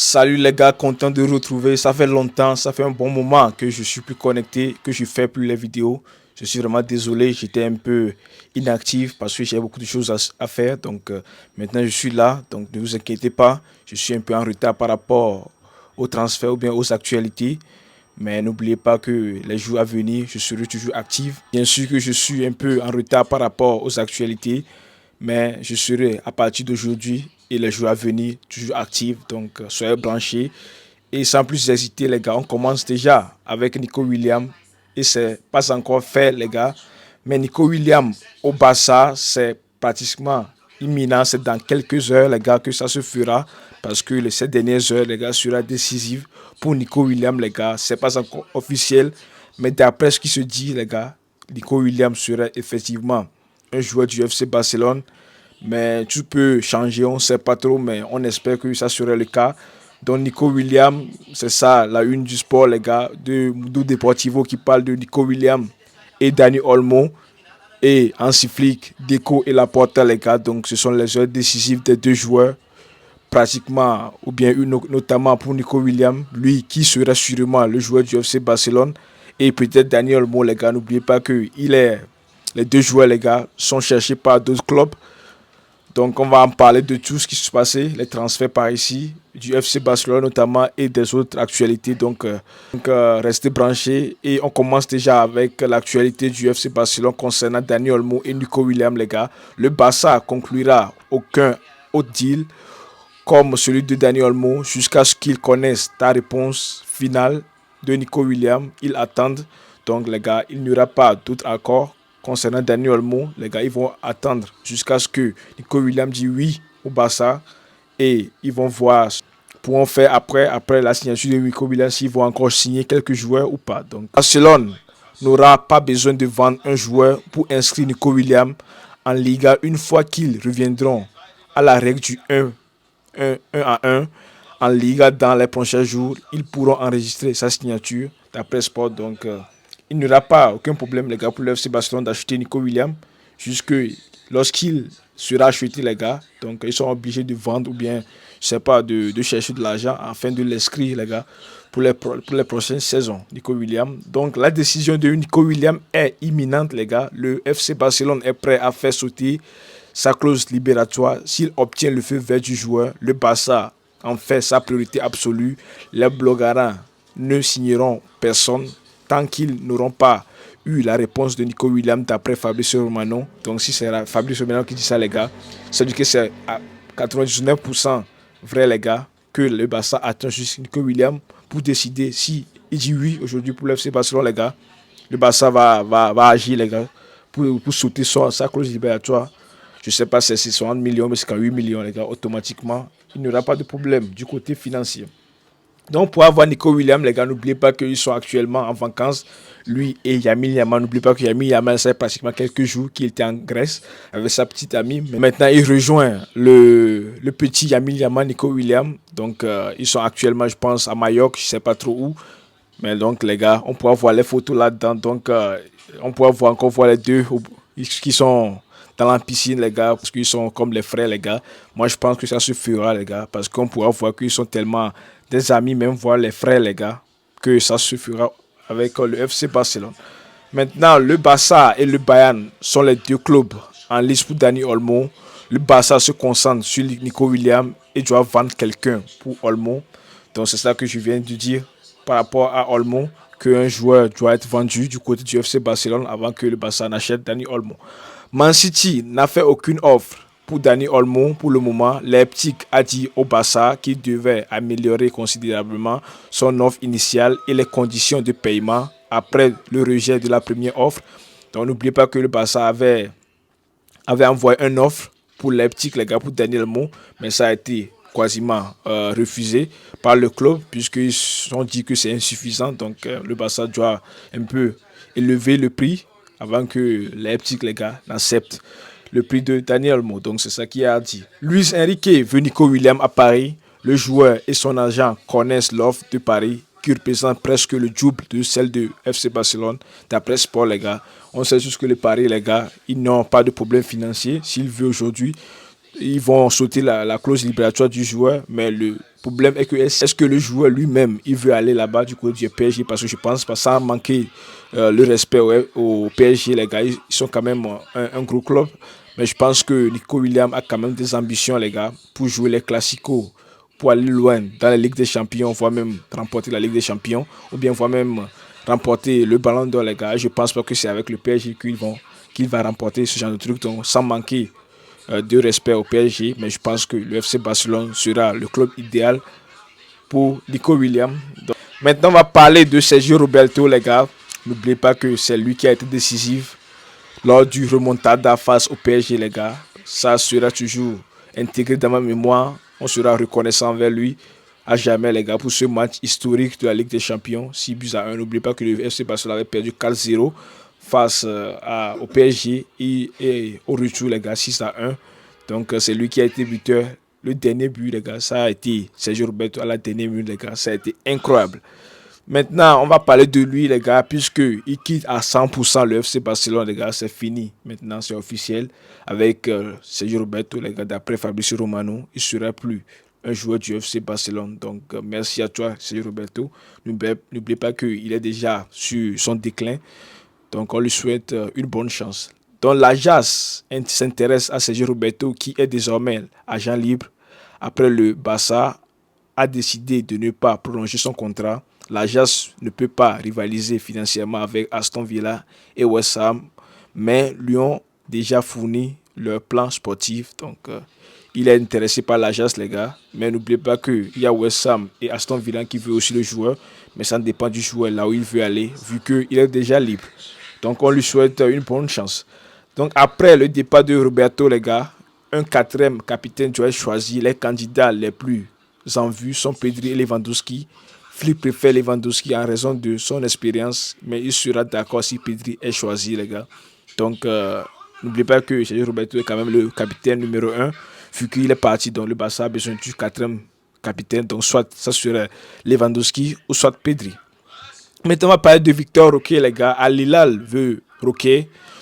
Salut les gars, content de retrouver. Ça fait longtemps, ça fait un bon moment que je suis plus connecté, que je fais plus les vidéos. Je suis vraiment désolé, j'étais un peu inactif parce que j'ai beaucoup de choses à faire. Donc maintenant je suis là, donc ne vous inquiétez pas. Je suis un peu en retard par rapport au transfert ou bien aux actualités. Mais n'oubliez pas que les jours à venir, je serai toujours actif. Bien sûr que je suis un peu en retard par rapport aux actualités, mais je serai à partir d'aujourd'hui et les jours à venir toujours actif. Donc soyez branchés. Et sans plus hésiter, les gars, on commence déjà avec Nico Williams. Et c'est pas encore fait, les gars. Mais Nico Williams au Barça, c'est pratiquement imminent. C'est dans quelques heures, les gars, que ça se fera. Parce que ces dernières heures, les gars, sera décisive pour Nico Williams, les gars. C'est pas encore officiel. Mais d'après ce qui se dit, les gars, Nico Williams sera effectivement un joueur du FC Barcelone. Mais tout peut changer, on ne sait pas trop, mais on espère que ça serait le cas. Donc Nico Williams, c'est ça, la une du sport, les gars, de Mundo Deportivo qui parle de Nico Williams et Dani Olmo et Hansi Flick, Deco et Laporta, les gars. Donc ce sont les heures décisives des deux joueurs, pratiquement, ou bien notamment pour Nico Williams, lui qui sera sûrement le joueur du FC Barcelone, et peut-être Dani Olmo, les gars. N'oubliez pas que les deux joueurs, les gars, sont cherchés par d'autres clubs. Donc, on va en parler de tout ce qui se passait, les transferts par ici, du FC Barcelone notamment et des autres actualités. Restez branchés. Et on commence déjà avec l'actualité du FC Barcelone concernant Dani Olmo et Nico Williams, les gars. Le Barça conclura aucun autre deal comme celui de Dani Olmo jusqu'à ce qu'ils connaissent la réponse finale de Nico Williams. Ils attendent. Donc, les gars, il n'y aura pas d'autre accord concernant Dani Olmo. Les gars, ils vont attendre jusqu'à ce que Nico Williams dise oui au Barça. Et ils vont voir ce qu'ils pourront faire après la signature de Nico Williams, s'ils vont encore signer quelques joueurs ou pas. Donc, Barcelone n'aura pas besoin de vendre un joueur pour inscrire Nico Williams en Liga une fois qu'ils reviendront à la règle du 1 à 1 en Liga dans les prochains jours. Ils pourront enregistrer sa signature d'après Sport. Donc, il n'y aura pas aucun problème, les gars, pour le FC Barcelone d'acheter Nico Williams jusque lorsqu'il sera acheté, les gars. Donc, ils sont obligés de vendre ou bien, je sais pas, de chercher de l'argent afin de l'inscrire, les gars, pour les prochaines saisons, Nico Williams. Donc, la décision de Nico Williams est imminente, les gars. Le FC Barcelone est prêt à faire sauter sa clause libératoire s'il obtient le feu vert du joueur. Le Barça en fait sa priorité absolue. Les Blaugrana ne signeront personne tant qu'ils n'auront pas eu la réponse de Nico Williams d'après Fabrizio Romano. Donc si c'est Fabrizio Romano qui dit ça, les gars, ça veut dire que c'est à 99% vrai, les gars, que le Barça attend juste Nico Williams pour décider si il dit oui aujourd'hui pour l'FC Barcelone, les gars. Le Barça va agir, les gars, pour sauter sa clause libératoire. Je ne sais pas si c'est 60 millions, mais c'est quand 8 millions, les gars, automatiquement, il n'y aura pas de problème du côté financier. Donc, pour avoir Nico Williams, les gars, n'oubliez pas qu'ils sont actuellement en vacances. Lui et Yamil Yamal, n'oubliez pas que Yamil Yamal, ça fait pratiquement quelques jours qu'il était en Grèce avec sa petite amie. Mais maintenant, il rejoint le petit Yamil Yamal, Nico Williams. Donc, ils sont actuellement, je pense, à Majorque, je ne sais pas trop où. Mais donc, les gars, on pourra voir les photos là-dedans. Donc, on pourra encore voir les deux qui sont dans la piscine, les gars, parce qu'ils sont comme les frères, les gars. Moi, je pense que ça se fera, les gars, parce qu'on pourra voir qu'ils sont tellement des amis, même voir les frères, les gars, que ça se fera avec le FC Barcelone. Maintenant, le Barça et le Bayern sont les deux clubs en liste pour Dani Olmo. Le Barça se concentre sur Nico Williams et doit vendre quelqu'un pour Olmo. Donc, c'est ça que je viens de dire par rapport à Olmo, qu'un joueur doit être vendu du côté du FC Barcelone avant que le Barça n'achète Dani Olmo. Man City n'a fait aucune offre pour Dani Olmo pour le moment. Leipzig a dit au Barça qu'il devait améliorer considérablement son offre initiale et les conditions de paiement après le rejet de la première offre. Donc n'oubliez pas que le Barça avait envoyé une offre pour Leipzig, les gars, pour Dani Olmo, mais ça a été quasiment refusé par le club puisqu'ils ont dit que c'est insuffisant. Donc le Barça doit un peu élever le prix avant que Leipzig, les gars, n'accepte le prix de Dani Olmo. Donc, c'est ça qu'il a dit. Luis Enrique veut Nico Williams à Paris. Le joueur et son agent connaissent l'offre de Paris qui représente presque le double de celle de FC Barcelone. D'après Sport, les gars, on sait juste que les Paris, les gars, ils n'ont pas de problème financier. S'il veut aujourd'hui ils vont sauter la clause libératoire du joueur, mais le problème est que est-ce que le joueur lui-même, il veut aller là-bas du côté du PSG, parce que je pense pas sans manquer le respect au PSG, les gars, ils sont quand même un gros club, mais je pense que Nico Williams a quand même des ambitions, les gars, pour jouer les classicos, pour aller loin dans la Ligue des Champions, voire même remporter la Ligue des Champions, ou bien voire même remporter le Ballon d'Or, les gars. Je pense pas que c'est avec le PSG qu'il va remporter ce genre de truc, donc sans manquer de respect au PSG, mais je pense que le FC Barcelone sera le club idéal pour Nico Williams. Donc, maintenant, on va parler de Sergio Roberto, les gars. N'oubliez pas que c'est lui qui a été décisif lors du remontada face au PSG, les gars. Ça sera toujours intégré dans ma mémoire. On sera reconnaissant envers lui à jamais, les gars, pour ce match historique de la Ligue des Champions. 6 buts à 1. N'oubliez pas que le FC Barcelone avait perdu 4-0 face au PSG et au retour, les gars, 6-1. Donc, c'est lui qui a été buteur. Le dernier but, les gars, ça a été Sergio Roberto à la dernière minute, les gars. Ça a été incroyable. Maintenant, on va parler de lui, les gars, puisqu'il quitte à 100% le FC Barcelone, les gars. C'est fini. Maintenant, c'est officiel. Avec Sergio Roberto, les gars, d'après Fabrizio Romano, il ne sera plus un joueur du FC Barcelone. Donc, merci à toi, Sergio Roberto. N'oubliez pas qu'il est déjà sur son déclin. Donc, on lui souhaite une bonne chance. Donc, l'Ajax s'intéresse à Sergio Roberto, qui est désormais agent libre. Après le Barça a décidé de ne pas prolonger son contrat. L'Ajax ne peut pas rivaliser financièrement avec Aston Villa et West Ham, mais lui ont déjà fourni leur plan sportif. Donc, il est intéressé par l'Ajax, les gars. Mais n'oubliez pas qu'il y a West Ham et Aston Villa qui veulent aussi le joueur. Mais ça dépend du joueur là où il veut aller, vu qu'il est déjà libre. Donc, on lui souhaite une bonne chance. Donc, après le départ de Roberto, les gars, un quatrième capitaine doit choisir les candidats les plus en vue sont Pedri et Lewandowski. Flick préfère Lewandowski en raison de son expérience, mais il sera d'accord si Pedri est choisi, les gars. Donc, n'oubliez pas que Sergio Roberto est quand même le capitaine numéro un, vu qu'il est parti dans le Barça a besoin du quatrième capitaine. Donc, soit ça serait Lewandowski ou soit Pedri. Maintenant, on va parler de Victor Roque, les gars. Al Hilal veut Roque.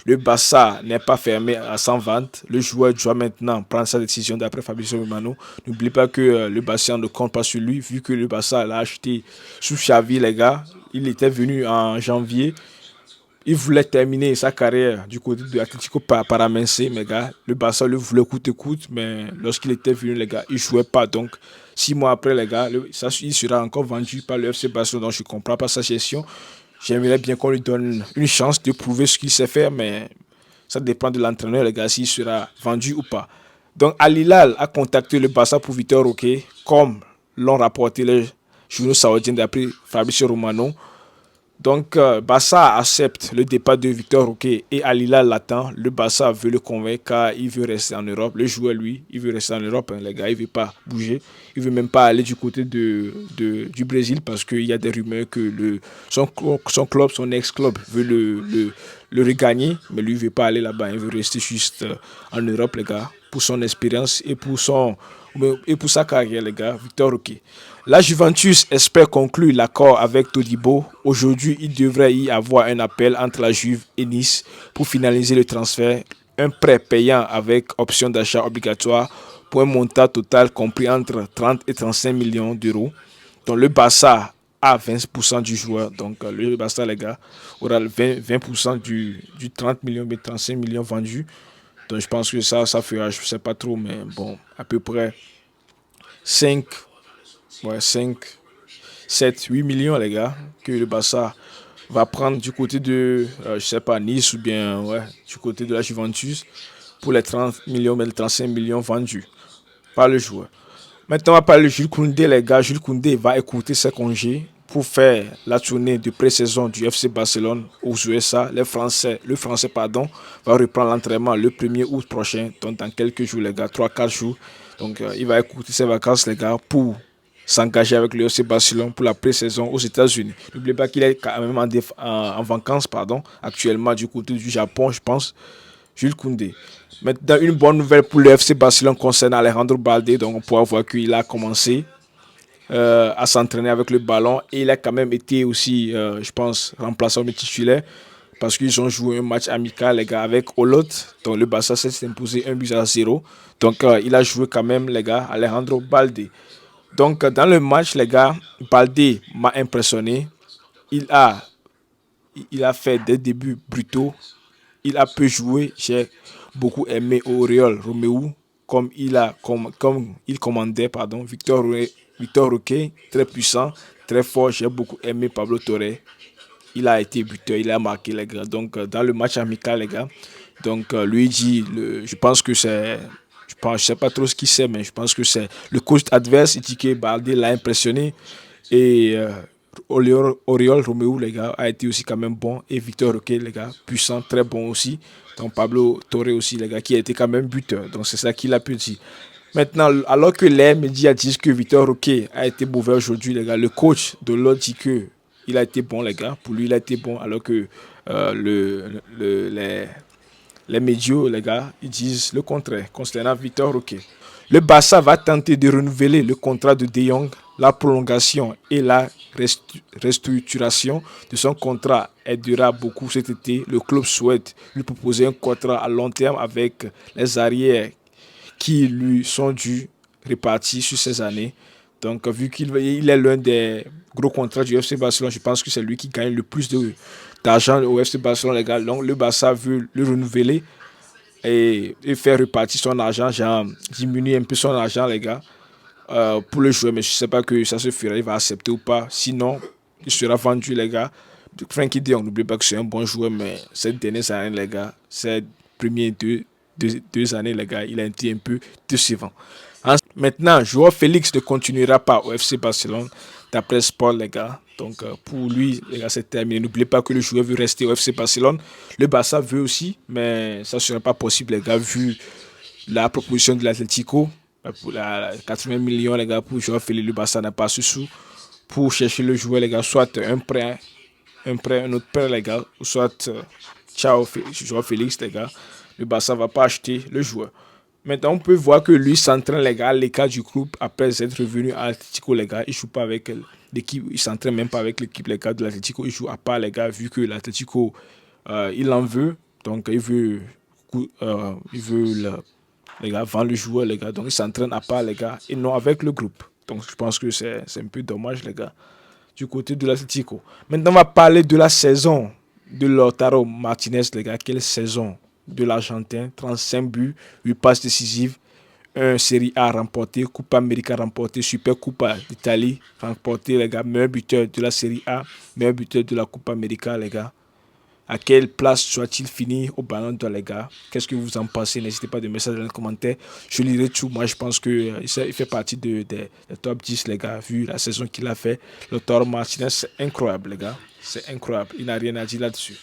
Le Barça n'est pas fermé à 100 ventes. Le joueur doit maintenant prendre sa décision d'après Fabrizio Romano. N'oubliez pas que le Barça ne compte pas sur lui, vu que le Barça l'a acheté sous Xavi, les gars. Il était venu en janvier. Il voulait terminer sa carrière du côté de l'Atlético Paranaense, mes gars. Le Barça le voulait coûte que coûte, mais lorsqu'il était venu, les gars, il ne jouait pas. Donc, 6 mois après, les gars, il sera encore vendu par le FC Barcelone. Donc, je ne comprends pas sa gestion. J'aimerais bien qu'on lui donne une chance de prouver ce qu'il sait faire, mais ça dépend de l'entraîneur, les gars, s'il sera vendu ou pas. Donc, Al Hilal a contacté le Barça pour Victor Roque, comme l'ont rapporté les journaux saoudiens d'après Fabrizio Romano. Donc, Barça accepte le départ de Victor Roque et Al Hilal l'attend. Le Barça veut le convaincre car il veut rester en Europe. Le joueur, lui, il veut rester en Europe, hein, les gars. Il ne veut pas bouger. Il ne veut même pas aller du côté du Brésil parce qu'il y a des rumeurs que son club, son ex-club, veut le regagner. Mais lui, il ne veut pas aller là-bas. Il veut rester juste en Europe, les gars, pour son expérience et pour sa carrière, les gars. Victor Roque. La Juventus espère conclure l'accord avec Todibo. Aujourd'hui, il devrait y avoir un appel entre la Juve et Nice pour finaliser le transfert. Un prêt payant avec option d'achat obligatoire pour un montant total compris entre 30 et 35 millions d'euros. Donc le Barça a 20% du joueur. Donc le Barça, les gars, aura 20% du 30 millions, mais 35 millions vendus. Donc je pense que ça fera, je ne sais pas trop, mais bon, à peu près 5 7, 8 millions, les gars, que le Barça va prendre du côté de, je sais pas, Nice ou bien du côté de la Juventus pour les 30 millions, mais les 35 millions vendus par le joueur. Maintenant, on va parler de Jules Koundé, les gars. Jules Koundé va écouter ses congés pour faire la tournée de pré-saison du FC Barcelone aux USA. Le Français, va reprendre l'entraînement le 1er août prochain, donc dans quelques jours, les gars, 3-4 jours. Donc, il va écouter ses vacances, les gars, pour s'engager avec le FC Barcelone pour la pré-saison aux États-Unis. N'oubliez pas qu'il est quand même en vacances actuellement du côté du Japon, je pense, Jules Koundé. Maintenant, une bonne nouvelle pour le FC Barcelone concernant Alejandro Balde. Donc, on pourra voir qu'il a commencé à s'entraîner avec le ballon et il a quand même été aussi, je pense, remplaçant le titulaire. parce qu'ils ont joué un match amical, les gars, avec Olot. Donc, le Barça s'est imposé 1 but à 0. Donc, il a joué quand même, les gars, Alejandro Balde. Donc, dans le match, les gars, Balde m'a impressionné. Il a, il a fait des débuts brutaux. Il a peu joué. J'ai beaucoup aimé Auriol Romeu, comme il commandait, pardon. Victor Roque, très puissant, très fort. J'ai beaucoup aimé Pablo Torre. Il a été buteur, il a marqué, les gars. Donc, dans le match amical, les gars. Donc, Luigi, je pense que c'est. Je sais pas trop ce qu'il sait, mais je pense que c'est le coach adverse. Il dit que Balde l'a impressionné. Et Oriol Romeu, les gars, a été aussi quand même bon. Et Victor Roque, les gars, puissant, très bon aussi. Donc, Pablo Torre aussi, les gars, qui a été quand même buteur. Donc, c'est ça qu'il a pu dire. Maintenant, alors que les médias disent que Victor Roque a été mauvais aujourd'hui, les gars, le coach de l'autre dit que il a été bon, les gars. Pour lui, il a été bon, alors que les médias, les gars, ils disent le contraire concernant Victor Roque. Le Barça va tenter de renouveler le contrat de De Jong. La prolongation et la restructuration de son contrat aidera beaucoup cet été. Le club souhaite lui proposer un contrat à long terme avec les arrières qui lui sont dus répartis sur ces années. Donc, vu qu'il est l'un des gros contrats du FC Barcelone, je pense que c'est lui qui gagne le plus d'argent au FC Barcelone, les gars. Donc, le Barça veut le renouveler et faire repartir son argent, genre diminuer un peu son argent, les gars, pour le jouer. Mais je ne sais pas que ça se fera, il va accepter ou pas. Sinon, il sera vendu, les gars. Frankie de Jong, n'oublie pas que c'est un bon joueur, mais cette dernière année, les gars, ces premières deux années, les gars, il a été un peu décevant. Maintenant, Joao Félix ne continuera pas au FC Barcelone, d'après Sport, les gars. Donc, pour lui, les gars, c'est terminé. N'oubliez pas que le joueur veut rester au FC Barcelone. Le Barça veut aussi, mais ça ne sera pas possible, les gars, vu la proposition de l'Atlético. Pour 80 millions, les gars, pour Joao Félix, le Barça n'a pas ce sou pour chercher le joueur, les gars, soit un autre prêt, les gars, ou soit Joao Félix, les gars. Le Barça ne va pas acheter le joueur. Maintenant, on peut voir que lui s'entraîne, les gars, à l'écart du groupe après être revenu à l'Atlético, les gars. Il ne joue pas avec l'équipe, il s'entraîne même pas avec l'équipe, les gars, de l'Atlético. Il joue à part, les gars, vu que l'Atlético, il en veut. Donc, les gars, vendre le joueur, les gars. Donc, il s'entraîne à part, les gars, et non avec le groupe. Donc, je pense que c'est un peu dommage, les gars, du côté de l'Atlético. Maintenant, on va parler de la saison de Lautaro Martinez, les gars. Quelle saison de l'Argentin, 35 buts, 8 passes décisives, un Serie A remporté, Coupa América remporté, Super Coupa d'Italie remporté, les gars, meilleur buteur de la Serie A, meilleur buteur de la Coupa América, les gars. À quelle place soit-il fini au Ballon d'Or, les gars? Qu'est-ce que vous en pensez? N'hésitez pas de mettre ça dans les commentaires. Je lirai tout. Moi, je pense qu'il il fait partie des top 10, les gars, vu la saison qu'il a fait. Le Toro Martinez, c'est incroyable, les gars. C'est incroyable. Il n'a rien à dire là-dessus.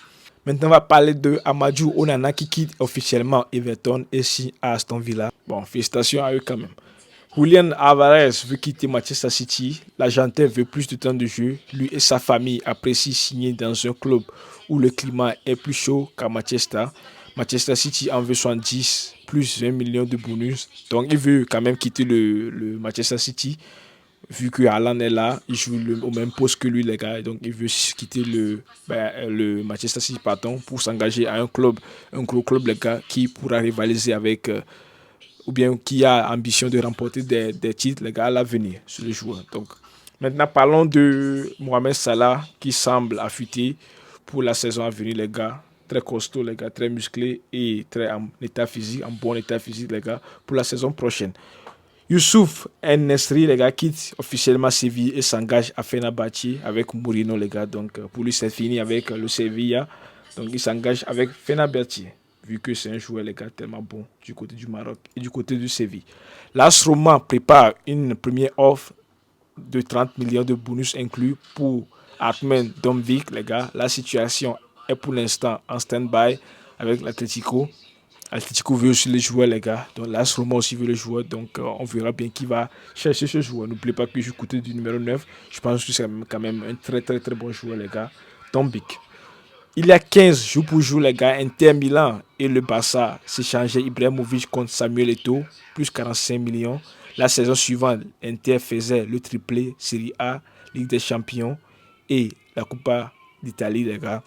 Maintenant, on va parler de Amadou Onana qui quitte officiellement Everton et signe à Aston Villa. Bon, félicitations à eux quand même. Julian Alvarez veut quitter Manchester City. L'Argentin veut plus de temps de jeu. Lui et sa famille apprécient signer dans un club où le climat est plus chaud qu'à Manchester. Manchester City en veut 70 plus 20 millions de bonus. Donc il veut quand même quitter le Manchester City. Vu que Haaland est là, il joue au même poste que lui, les gars. Donc il veut quitter le Manchester City, pardon, pour s'engager à un gros club, les gars, qui pourra rivaliser avec ou bien qui a ambition de remporter des titres, les gars, à l'avenir sur les joueurs. Donc, maintenant, parlons de Mohamed Salah qui semble affûté pour la saison à venir, les gars. Très costaud, les gars, très musclé et très en état physique, en bon état physique, les gars, pour la saison prochaine. Youssouf En-Nesyri, les gars, quitte officiellement Séville et s'engage à Fenerbahçe avec Mourinho, les gars. Donc, pour lui, c'est fini avec le Sevilla. Donc, il s'engage avec Fenerbahçe, vu que c'est un joueur, les gars, tellement bon du côté du Maroc et du côté du Séville. L'AS Roma prépare une première offre de 30 millions de bonus inclus pour Artman Domvik, les gars. La situation est pour l'instant en stand-by avec l'Atlético. Atletico veut aussi les joueurs, les gars. Donc l'AS Roma aussi veut les joueurs. Donc on verra bien qui va chercher ce joueur. N'oubliez pas que je côté du numéro 9. Je pense que c'est quand même un très très très bon joueur, les gars. Dombic. Il y a 15 jours pour jour, les gars, Inter Milan et le Barça s'échangeaient Ibrahimovic contre Samuel Eto'o, plus 45 millions. La saison suivante, Inter faisait le triplé Serie A, Ligue des Champions et la Coupa d'Italie, les gars.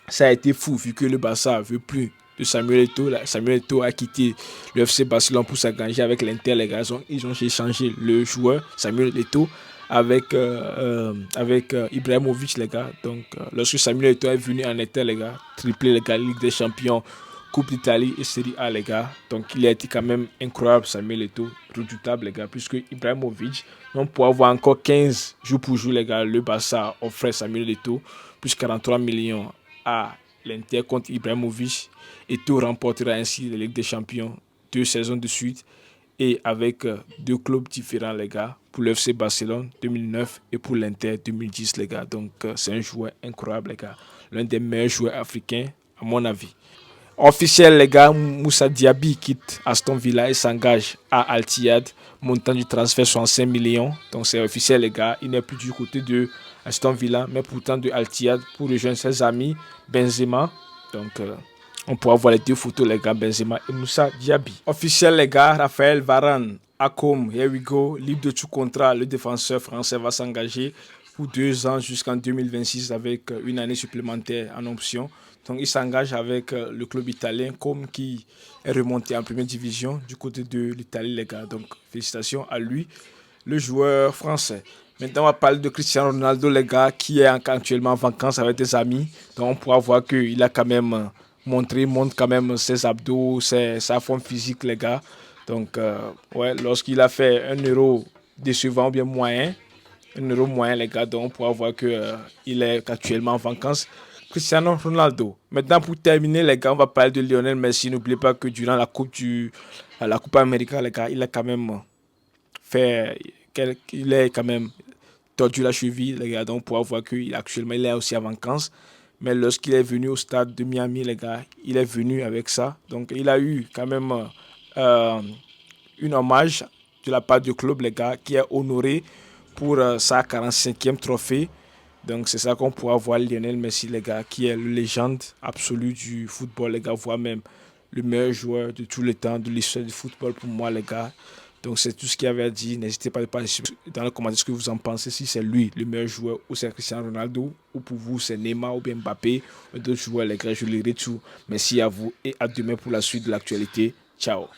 Ça a été fou vu que le Barça veut plus de Samuel Eto'o. Samuel Eto'o a quitté le FC Barcelone pour s'engager avec l'Inter, les gars. Ils ont échangé le joueur Samuel Eto'o avec Ibrahimovic, les gars. Donc, lorsque Samuel Eto'o est venu en Inter, les gars, triplé, les gars, Ligue des Champions, Coupe d'Italie et Serie A, les gars. Donc, il a été quand même incroyable, Samuel Eto'o, redoutable, les gars, puisque Ibrahimovic, donc pour avoir encore 15 jours pour jouer, les gars, le Barça offrait Samuel Eto'o, plus 43 millions à l'Inter contre Ibrahimovic. Eto'o remportera ainsi la Ligue des Champions 2 saisons de suite et avec deux clubs différents, les gars, pour le FC Barcelone 2009 et pour l'Inter 2010, les gars. Donc, c'est un joueur incroyable, les gars. L'un des meilleurs joueurs africains, à mon avis. Officiel, les gars, Moussa Diaby quitte Aston Villa et s'engage à Al Ittihad. Montant du transfert 65 millions. Donc c'est officiel, les gars. Il n'est plus du côté de Aston Villa, mais pourtant de Al Ittihad pour rejoindre ses amis Benzema. Donc on pourra voir les deux photos, les gars, Benzema et Moussa Diaby. Officiel, les gars, Raphaël Varane, Accom, here we go. Libre de tout contrat, le défenseur français va s'engager pour 2 ans jusqu'en 2026 avec une année supplémentaire en option. Donc il s'engage avec le club italien comme qui est remonté en première division du côté de l'Italie, les gars. Donc félicitations à lui, le joueur français. Maintenant, on va parler de Cristiano Ronaldo, les gars, qui est actuellement en vacances avec des amis. Donc on pourra voir qu'il a quand même montre quand même ses abdos, sa forme physique, les gars. Donc, ouais, lorsqu'il a fait un euro décevant ou bien moyen, un euro moyen, les gars, donc on pourra voir qu'il est actuellement en vacances. Cristiano Ronaldo. Maintenant, pour terminer, les gars, on va parler de Lionel Messi. N'oubliez pas que durant la Coupe América, les gars, il a quand même fait, il est quand même tordu la cheville, les gars. Donc, on pourra voir qu'actuellement, il est aussi en vacances. Mais lorsqu'il est venu au stade de Miami, les gars, il est venu avec ça. Donc, il a eu quand même euh, une hommage de la part du club, les gars, qui est honoré pour sa 45e trophée. Donc, c'est ça qu'on pourra voir Lionel Messi, les gars, qui est la légende absolue du football, les gars, voire même le meilleur joueur de tous les temps de l'histoire du football pour moi, les gars. Donc, c'est tout ce qu'il y avait à dire. N'hésitez pas à participer dans les commentaires ce que vous en pensez, si c'est lui le meilleur joueur ou c'est Cristiano Ronaldo, ou pour vous, c'est Neymar ou bien Mbappé, ou d'autres joueurs, les gars, je lirai tout. Merci à vous et à demain pour la suite de l'actualité. Ciao.